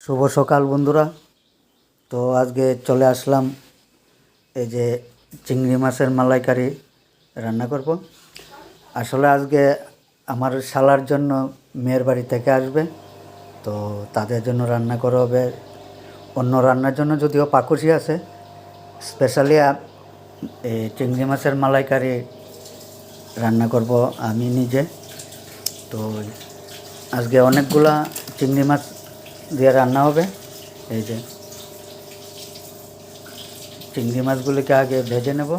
শুভ সকাল বন্ধুরা। তো আজকে চলে আসলাম এই যে চিংড়ি মাছের মালাইকারি রান্না করব। আসলে আজকে আমার শালার জন্য মেয়ের বাড়ি থেকে আসবে, তো তাদের জন্য রান্না করা হবে। অন্য রান্নার জন্য যদিও পাকুশি আছে, স্পেশালি এই চিংড়ি মাছের মালাইকারি রান্না করব আমি নিজে। তো আজকে অনেকগুলা চিংড়ি মাছ দিয়ে রান্না হবে। এই যে চিংড়ি মাছগুলিকে আগে ভেজে নেব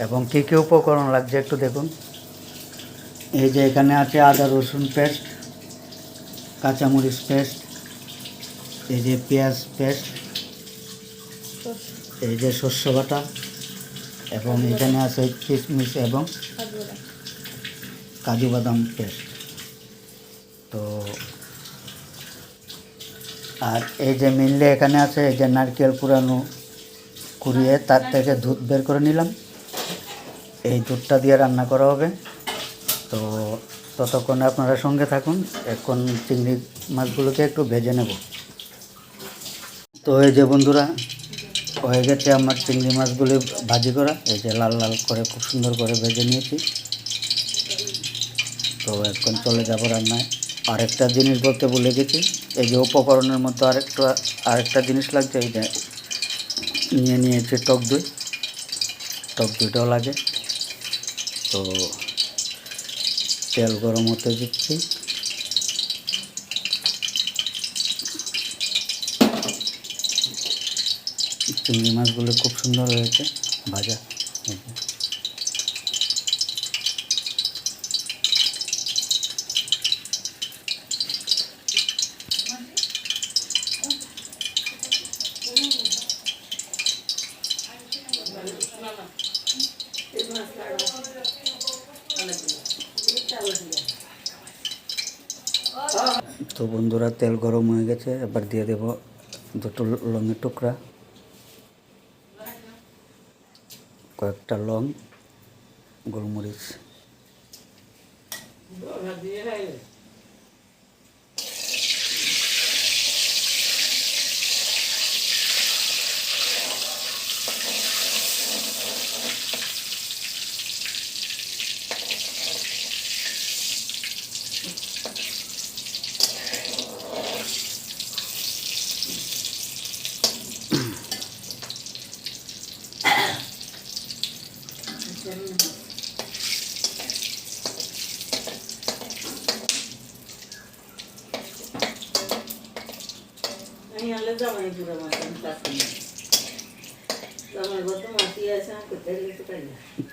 এবং কী কী উপকরণ লাগছে একটু দেখুন। এই যে এখানে আছে আদা রসুন পেস্ট, কাঁচামরিচ পেস্ট, এই যে পেঁয়াজ পেস্ট, এই যে শস্য বাটা, এবং এখানে আছে কিশমিশ এবং কাজু বাদাম পেস্ট। তো আর এই যে মিললে এখানে আছে এই যে নারকেল কুড়ানো কুড়িয়ে তার থেকে দুধ বের করে নিলাম, এই দুধটা দিয়ে রান্না করা হবে। তো ততক্ষণে আপনারা সঙ্গে থাকুন। এখন চিংড়ি মাছগুলোকে একটু ভেজে নেব। তো এই যে বন্ধুরা, হয়ে গেছে আমার চিংড়ি মাছগুলি ভাজি করা। এই যে লাল লাল করে খুব সুন্দর করে ভেজে নিয়েছি। তো এখন চলে যাব রান্নায়। আরেকটা জিনিস বলতে ভুলে গেছি, এই যে উপকরণের মধ্যে আরেকটা জিনিস লাগছে। এই যে নিয়েছি টক দই, টক দইটাও লাগে। তো তেল গরম হতে দিচ্ছি। চিংড়ি মাছগুলো খুব সুন্দর হয়েছে ভাজা। তো বন্ধুরা, তেল গরম হয়ে গেছে, এবার দিয়ে দেব দুটো লংয়ের টুকরা, কয়েকটা লং, গোলমরিচ,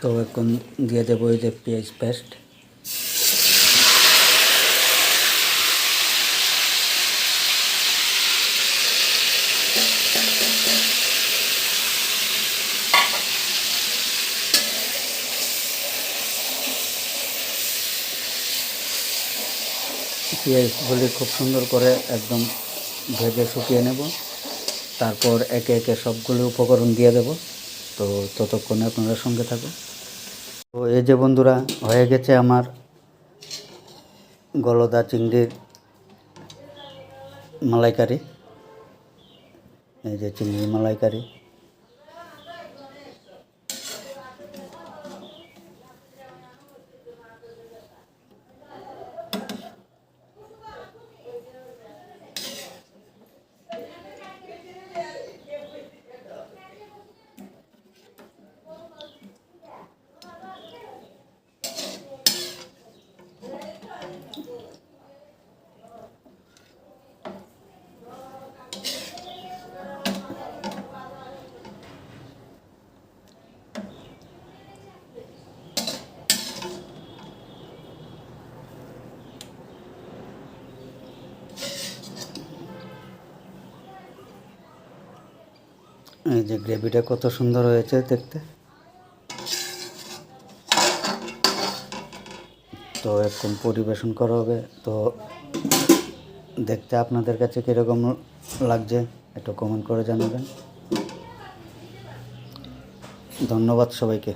তো এখন দিয়ে দেবো এই যে পেঁয়াজ পেস্ট, পেঁয়াজগুলি খুব সুন্দর করে একদম ভেজে শুকিয়ে নেব। তারপর একে একে সবগুলো উপকরণ দিয়ে দেব। তো ততক্ষণে আপনারা সঙ্গে থাকুন। তো এই যে বন্ধুরা, হয়ে গেছে আমার গলদা চিংড়ির মালাইকারি। এই যে চিংড়ি মালাইকারি। এই যে গ্রেভিটা কত সুন্দর হয়েছে দেখতে। তো এখন পরিবেশন করা হবে। তো দেখতে আপনাদের কাছে কীরকম লাগছে একটু কমেন্ট করে জানাবেন। ধন্যবাদ সবাইকে।